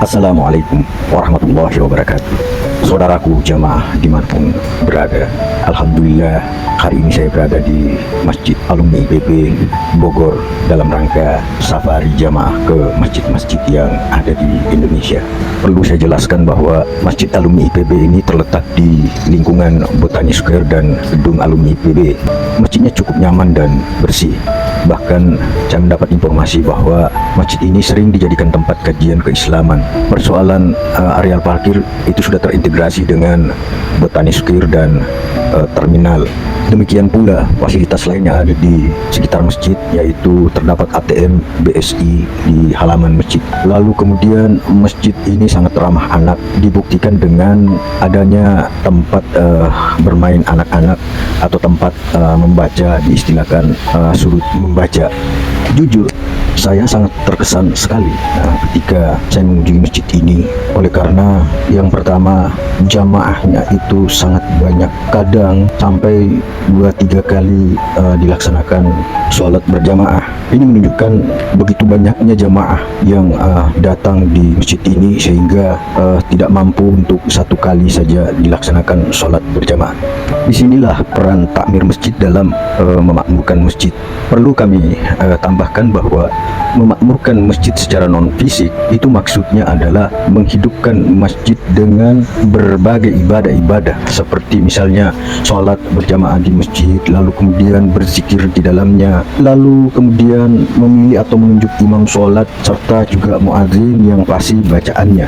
Assalamualaikum warahmatullahi wabarakatuh. Saudaraku jamaah dimanapun berada, Alhamdulillah hari ini saya berada di Masjid Alumni IPB Bogor dalam rangka safari jamaah ke masjid-masjid yang ada di Indonesia. Perlu saya jelaskan bahwa Masjid Alumni IPB ini terletak di lingkungan Botani Square dan gedung Alumni IPB. Masjidnya cukup nyaman dan bersih. Bahkan saya mendapat informasi bahwa masjid ini sering dijadikan tempat kajian keislaman. Persoalan areal parkir itu sudah terintegrasi dengan Botani Square dan terminal. Demikian pula fasilitas lainnya ada di sekitar masjid, yaitu terdapat ATM BSI di halaman masjid. Lalu kemudian masjid ini sangat ramah anak, dibuktikan dengan adanya tempat bermain anak-anak atau tempat membaca, diistilahkan sudut membaca. Jujur, saya sangat terkesan sekali ketika saya mengunjungi masjid ini, oleh karena yang pertama jamaahnya itu sangat banyak, kadang sampai 2-3 kali dilaksanakan sholat berjamaah. Ini menunjukkan begitu banyaknya jamaah yang datang di masjid ini sehingga tidak mampu untuk satu kali saja dilaksanakan sholat berjamaah. Disinilah peran takmir masjid dalam memakmurkan masjid. Perlu kami tambahkan bahwa memakmurkan masjid secara non-fisik itu maksudnya adalah menghidupkan masjid dengan berbagai ibadah-ibadah, seperti misalnya sholat berjamaah di masjid, lalu kemudian berzikir di dalamnya, lalu kemudian memilih atau menunjuk imam sholat, serta juga muadzin yang fasih bacaannya.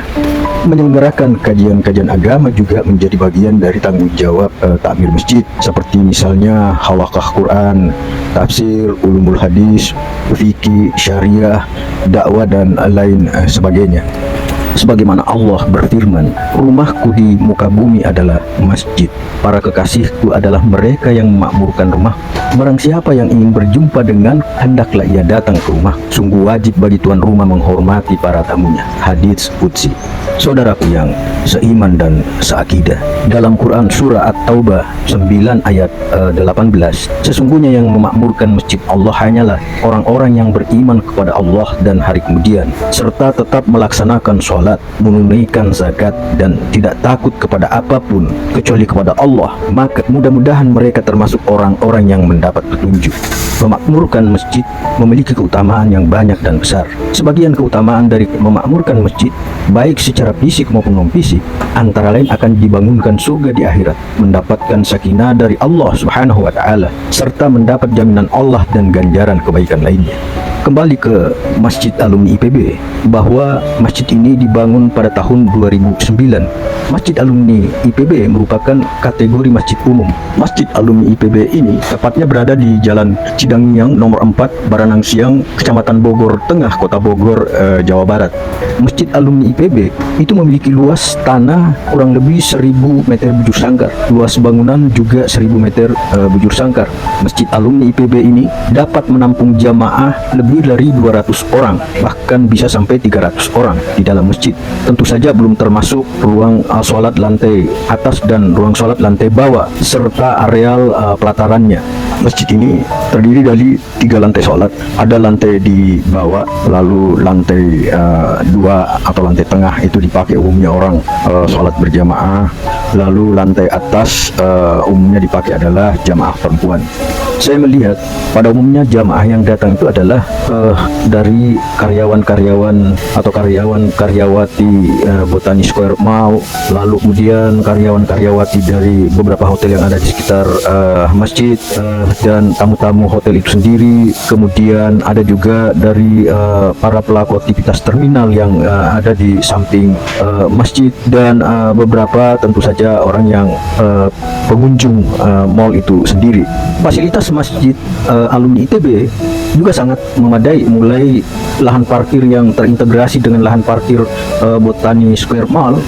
Menyelenggarakan kajian-kajian agama juga menjadi bagian dari tanggung jawab takmir masjid, seperti misalnya halaqah Quran, tafsir, ulumul hadis, fikih, syariah, dakwah, dan lain sebagainya. Sebagaimana Allah berfirman, rumahku di muka bumi adalah masjid, para kekasihku adalah mereka yang memakmurkan rumah. Barang siapa yang ingin berjumpa dengan, hendaklah ia datang ke rumah. Sungguh wajib bagi tuan rumah menghormati para tamunya. Hadits Qudsi. Saudaraku yang seiman dan seakidah, dalam Quran surah At-Taubah 9 ayat 18, sesungguhnya yang memakmurkan masjid Allah hanyalah orang-orang yang beriman kepada Allah dan hari kemudian, serta tetap melaksanakan sholat, menunaikan zakat, dan tidak takut kepada apapun kecuali kepada Allah. Maka mudah-mudahan mereka termasuk orang-orang yang mendapat petunjuk. Memakmurkan masjid memiliki keutamaan yang banyak dan besar. Sebagian keutamaan dari memakmurkan masjid, baik secara fisik maupun non-fisik, antara lain akan dibangunkan surga di akhirat, mendapatkan sakinah dari Allah Subhanahu wa Ta'ala, serta mendapat jaminan Allah dan ganjaran kebaikan lainnya. Kembali ke Masjid Alumni IPB, bahwa masjid ini dibangun pada tahun 2009. Masjid Alumni IPB merupakan kategori masjid umum. Masjid Alumni IPB ini tepatnya berada di Jalan Cidangiang nomor 4, Baranang Siang, Kecamatan Bogor Tengah, Kota Bogor, Jawa Barat. Masjid Alumni IPB itu memiliki luas tanah kurang lebih 1000 meter bujur sangkar. Luas bangunan juga 1000 meter bujur sangkar. Masjid Alumni IPB ini dapat menampung jamaah lebih dari 200 orang, bahkan bisa sampai 300 orang di dalam masjid. Tentu saja belum termasuk ruang sholat lantai atas dan ruang sholat lantai bawah, serta areal pelatarannya. Masjid ini terdiri dari 3 lantai sholat. Ada lantai di bawah, lalu lantai 2 atau lantai tengah itu dipakai umumnya orang sholat berjamaah, lalu lantai atas umumnya dipakai adalah jamaah perempuan. Saya melihat pada umumnya jamaah yang datang itu adalah dari karyawan-karyawan atau karyawan-karyawati Botani Square Mall, lalu kemudian karyawan-karyawati dari beberapa hotel yang ada di sekitar masjid, dan tamu-tamu hotel itu sendiri. Kemudian ada juga dari para pelaku aktivitas terminal yang ada di samping masjid, dan beberapa tentu saja orang yang pengunjung mall itu sendiri. Fasilitas Masjid Alumni ITB juga sangat memadai, mulai lahan parkir yang terintegrasi dengan lahan parkir Botani Square Mall,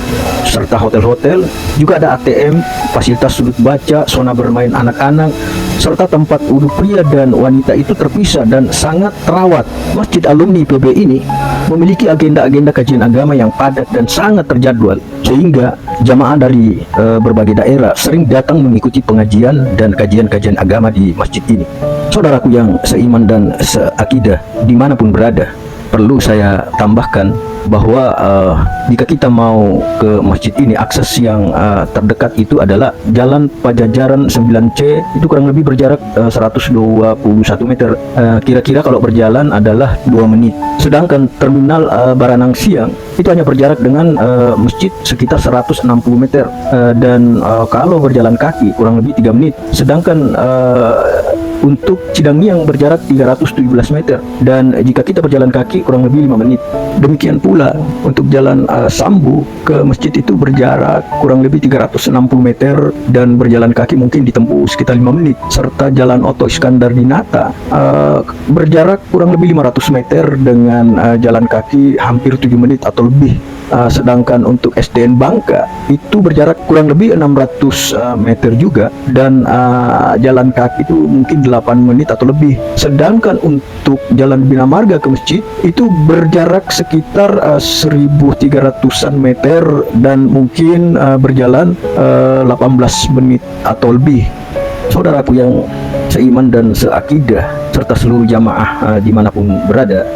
serta hotel-hotel. Juga ada ATM, fasilitas sudut baca, zona bermain anak-anak, serta tempat wudhu pria dan wanita itu terpisah dan sangat terawat. Masjid Alumni IPB ini memiliki agenda-agenda kajian agama yang padat dan sangat terjadwal, sehingga jamaah dari berbagai daerah sering datang mengikuti pengajian dan kajian-kajian agama di masjid ini. Saudaraku yang seiman dan seakidah dimanapun berada, perlu saya tambahkan bahwa jika kita mau ke masjid ini, akses yang terdekat itu adalah Jalan Pajajaran 9C, itu kurang lebih berjarak 121 meter. Kira-kira kalau berjalan adalah 2 menit. Sedangkan terminal Baranang Siang itu hanya berjarak dengan masjid sekitar 160 meter, dan kalau berjalan kaki kurang lebih 3 menit. Sedangkan untuk Cidangiang berjarak 317 meter, dan jika kita berjalan kaki kurang lebih 5 menit. Demikian pula untuk jalan Sambu ke masjid itu berjarak kurang lebih 360 meter, dan berjalan kaki mungkin ditempuh sekitar 5 menit. Serta jalan Oto Iskandar Dinata berjarak kurang lebih 500 meter dengan jalan kaki hampir 7 menit atau lebih. Sedangkan untuk SDN Bangka itu berjarak kurang lebih 600 meter juga, dan jalan kaki itu mungkin 8 menit atau lebih. Sedangkan untuk jalan Bina Marga ke masjid itu berjarak sekitar 1300-an meter, dan mungkin berjalan 18 menit atau lebih. Saudaraku yang seiman dan seakidah serta seluruh jamaah dimanapun berada,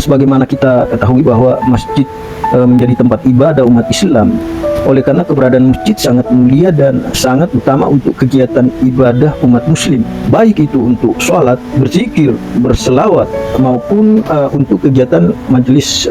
sebagaimana kita ketahui bahwa masjid menjadi tempat ibadah umat Islam. Oleh karena keberadaan masjid sangat mulia dan sangat utama untuk kegiatan ibadah umat muslim, baik itu untuk sholat, berzikir, berselawat, maupun untuk kegiatan majelis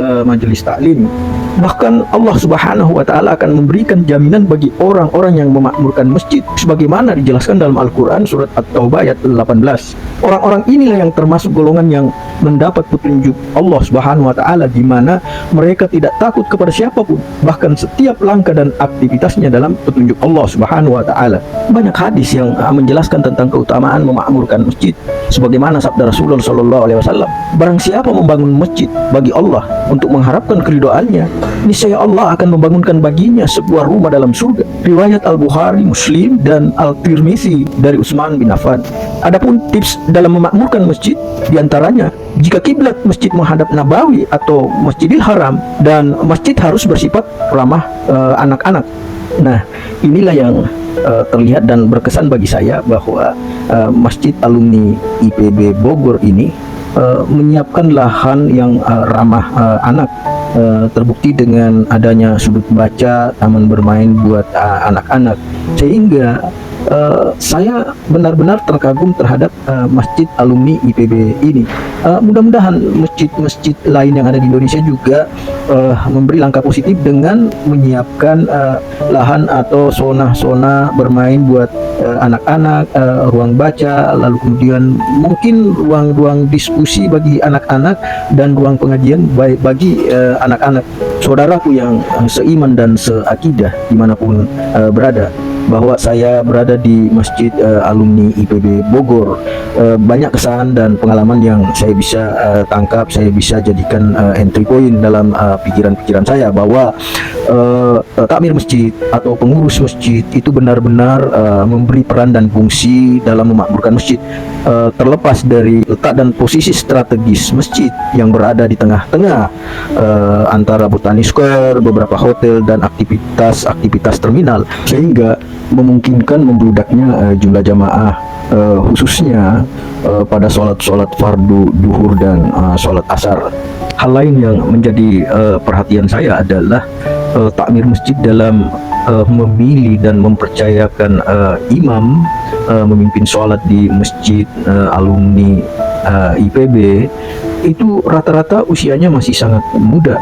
taklim. Bahkan Allah Subhanahu wa Ta'ala akan memberikan jaminan bagi orang-orang yang memakmurkan masjid, sebagaimana dijelaskan dalam Al-Quran surat At-Taubah ayat 18. Orang-orang inilah yang termasuk golongan yang mendapat petunjuk Allah Subhanahu wa Ta'ala, di mana mereka tidak takut kepada siapapun, bahkan setiap langkah dan aktivitasnya dalam petunjuk Allah Subhanahu wa Ta'ala. Banyak hadis yang menjelaskan tentang keutamaan memakmurkan masjid, sebagaimana sabda Rasulullah SAW, barang siapa membangun masjid bagi Allah untuk mengharapkan keridhaannya, niscaya Allah akan membangunkan baginya sebuah rumah dalam surga. Riwayat Al-Bukhari, Muslim, dan Al-Tirmizi dari Utsman bin Affan. Adapun tips dalam memakmurkan masjid, diantaranya jika kiblat masjid menghadap Nabawi atau Masjidil Haram, dan masjid harus bersifat ramah anak-anak. Nah, inilah yang terlihat dan berkesan bagi saya bahwa Masjid Alumni IPB Bogor ini menyiapkan lahan yang ramah anak. Terbukti dengan adanya sudut baca, taman bermain buat anak-anak, sehingga saya benar-benar terkagum terhadap Masjid Alumni IPB ini. Mudah-mudahan masjid-masjid lain yang ada di Indonesia juga memberi langkah positif dengan menyiapkan lahan atau zona-zona bermain buat anak-anak, ruang baca, lalu kemudian mungkin ruang-ruang diskusi bagi anak-anak, dan ruang pengajian bagi anak-anak. Saudaraku yang seiman dan seakidah dimanapun berada, bahwa saya berada di Masjid Alumni IPB Bogor, banyak kesan dan pengalaman yang saya bisa tangkap, saya bisa jadikan entry point dalam pikiran-pikiran saya, bahwa takmir masjid atau pengurus masjid itu benar-benar memberi peran dan fungsi dalam memakmurkan masjid. Terlepas dari letak dan posisi strategis masjid yang berada di tengah-tengah antara Botani Square, beberapa hotel, dan aktivitas terminal, sehingga memungkinkan membludaknya jumlah jamaah, khususnya pada sholat fardu duhur dan sholat asar. Hal lain yang menjadi perhatian saya adalah takmir masjid dalam memilih dan mempercayakan imam memimpin sholat di Masjid Alumni IPB itu rata-rata usianya masih sangat muda,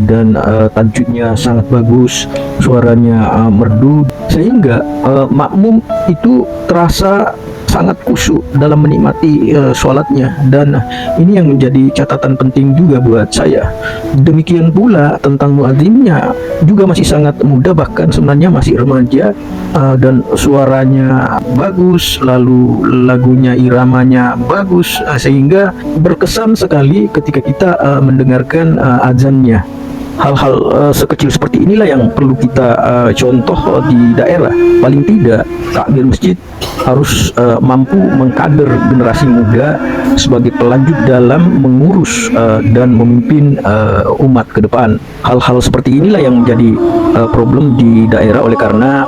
dan tajwidnya sangat bagus, suaranya merdu, sehingga makmum itu terasa sangat khusyuk dalam menikmati sholatnya, dan ini yang menjadi catatan penting juga buat saya. Demikian pula tentang muadzinnya, juga masih sangat muda, bahkan sebenarnya masih remaja, dan suaranya bagus, lalu lagunya, iramanya bagus, sehingga berkesan sekali ketika kita mendengarkan azannya. Hal-hal sekecil seperti inilah yang perlu kita contoh di daerah. Paling tidak takmir masjid harus mampu mengkader generasi muda sebagai pelanjut dalam mengurus dan memimpin umat ke depan. Hal-hal seperti inilah yang menjadi problem di daerah, oleh karena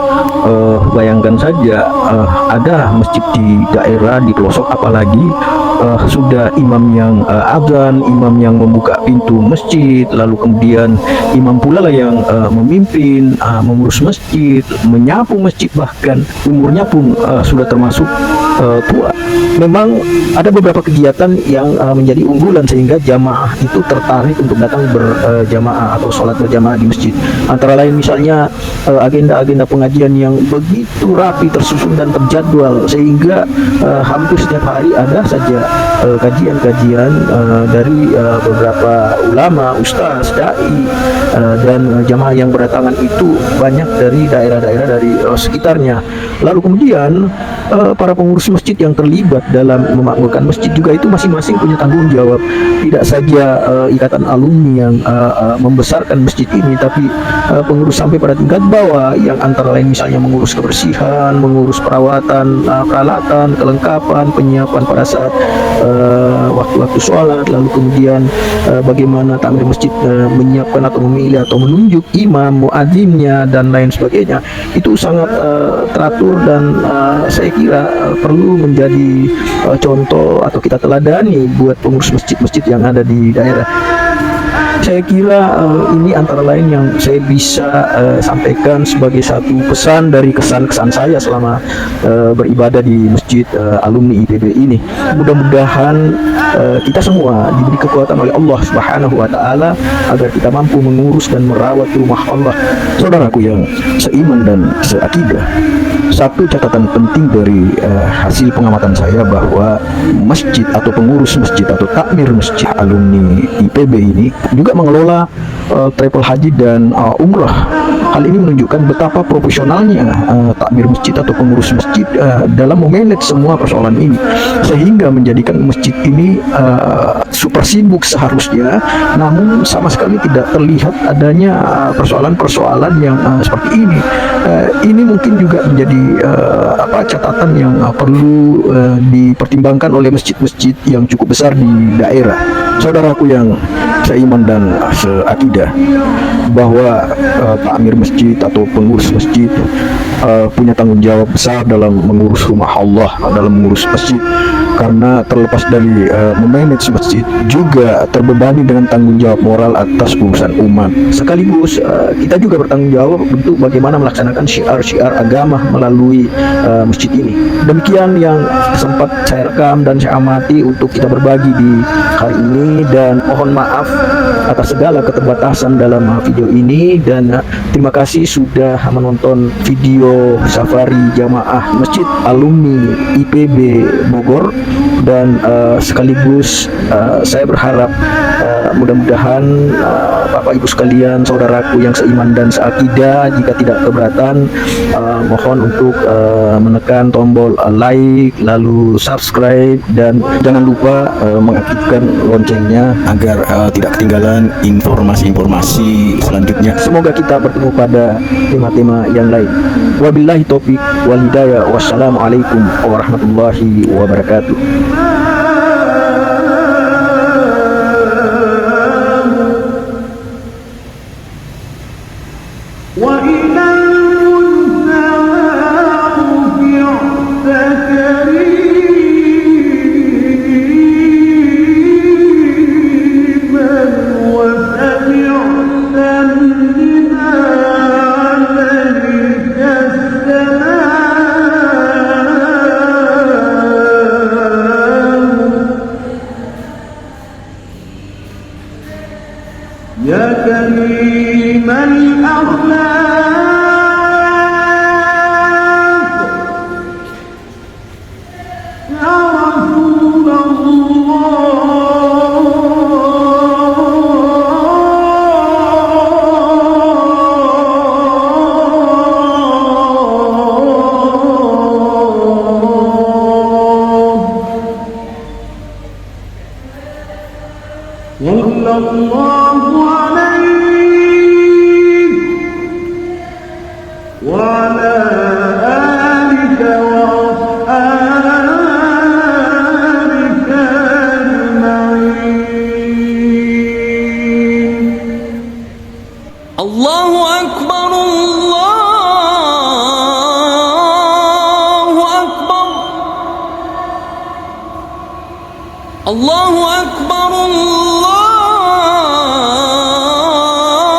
bayangkan saja ada masjid di daerah, di pelosok apalagi, sudah imam yang azan, imam yang membuka pintu masjid, lalu kemudian imam pula lah yang memimpin, mengurus masjid, menyapu masjid, bahkan umurnya pun sudah termasuk tua. Memang ada beberapa kegiatan yang menjadi unggulan sehingga jamaah itu tertarik untuk datang berjamaah atau sholat berjamaah di masjid. Antara lain misalnya agenda-agenda pengajian yang begitu rapi, tersusun dan terjadwal sehingga hampir setiap hari ada saja kajian-kajian dari beberapa ulama, ustaz, dai, dan jamaah yang berdatangan itu banyak dari daerah-daerah dari sekitarnya. Lalu kemudian para pengurus masjid yang terlibat dalam memakmurkan masjid juga itu masing-masing punya tanggung jawab. Tidak saja ikatan alumni yang membesarkan masjid ini, tapi pengurus sampai pada tingkat bawah yang antara lain misalnya mengurus kebersihan, mengurus perawatan, peralatan, kelengkapan, penyiapan pada saat waktu-waktu sholat, lalu kemudian bagaimana takmir masjid menyiapkan atau memilih atau menunjuk imam, muadzinnya dan lain sebagainya. Itu sangat teratur dan saya kira perlu menjadi contoh atau kita teladani buat pengurus masjid-masjid yang ada di daerah. Saya kira ini antara lain yang saya bisa sampaikan sebagai satu pesan dari kesan-kesan saya selama beribadah di masjid alumni IPB ini. Mudah-mudahan kita semua diberi kekuatan oleh Allah Subhanahu wa taala agar kita mampu mengurus dan merawat rumah Allah. Saudaraku yang seiman dan seakidah, satu catatan penting dari hasil pengamatan saya bahwa masjid atau pengurus masjid atau takmir masjid alumni IPB ini juga mengelola travel haji dan umrah. Hal ini menunjukkan betapa profesionalnya takmir masjid atau pengurus masjid dalam memanage semua persoalan ini, sehingga menjadikan masjid ini super sibuk seharusnya, namun sama sekali tidak terlihat adanya persoalan-persoalan yang seperti ini. Ini mungkin juga menjadi catatan yang perlu dipertimbangkan oleh masjid-masjid yang cukup besar di daerah. Saudaraku yang seiman dan seakidah, bahwa takmir masjid atau pengurus masjid punya tanggung jawab besar dalam mengurus rumah Allah, dalam mengurus masjid, karena terlepas dari memanage masjid juga terbebani dengan tanggung jawab moral atas urusan umat. Sekaligus kita juga bertanggung jawab untuk bagaimana melaksanakan syiar-syiar agama melalui masjid ini. Demikian yang sempat saya rekam dan saya amati untuk kita berbagi di hari ini, dan mohon maaf atas segala keterbatasan dalam video ini, dan terima kasih sudah menonton video safari jamaah masjid alumni IPB Bogor. Dan sekaligus saya berharap mudah-mudahan Bapak Ibu sekalian, saudaraku yang seiman dan seakidah, jika tidak keberatan, mohon untuk menekan tombol like, lalu subscribe, dan jangan lupa mengaktifkan loncengnya agar tidak ketinggalan informasi-informasi selanjutnya. Semoga kita bertemu pada tema-tema yang lain. Wabillahi taufiq wal hidayah. Wassalamualaikum warahmatullahi wabarakatuh. يا كريم الأخلاق يا رسول الله صلى الله عليك وعلى آلك وأصحابك أجمعين. الله أكبر الله أكبر الله أكبر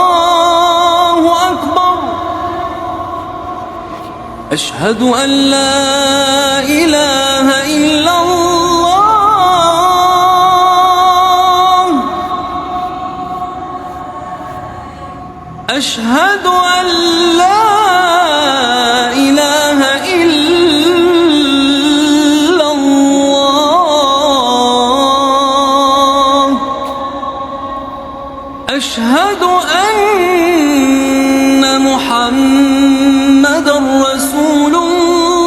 الله أكبر أشهد أن لا إله إلا الله أشهد أن لا إله إلا الله أشهد أن محمدًا رسول الله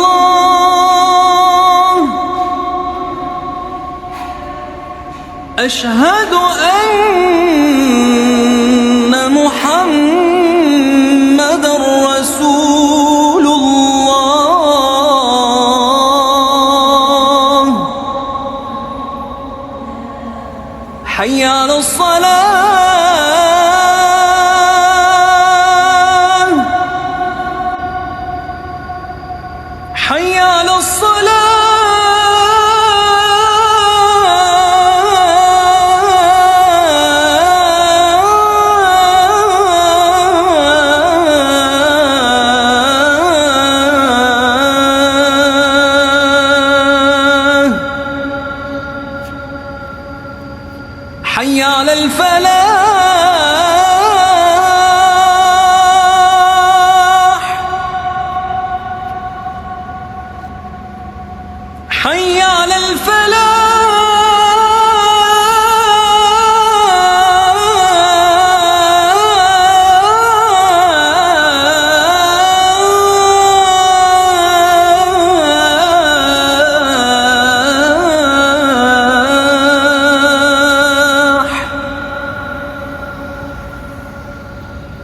أشهد أن محمدًا رسول الله حي على الصلاة حي على الصلاة حي على الفلاح حي على الفلاح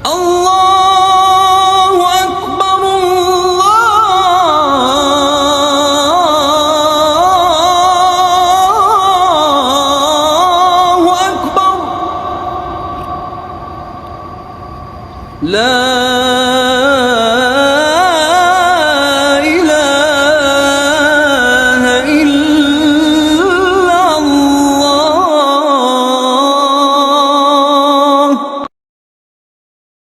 الله أكبر الله أكبر لا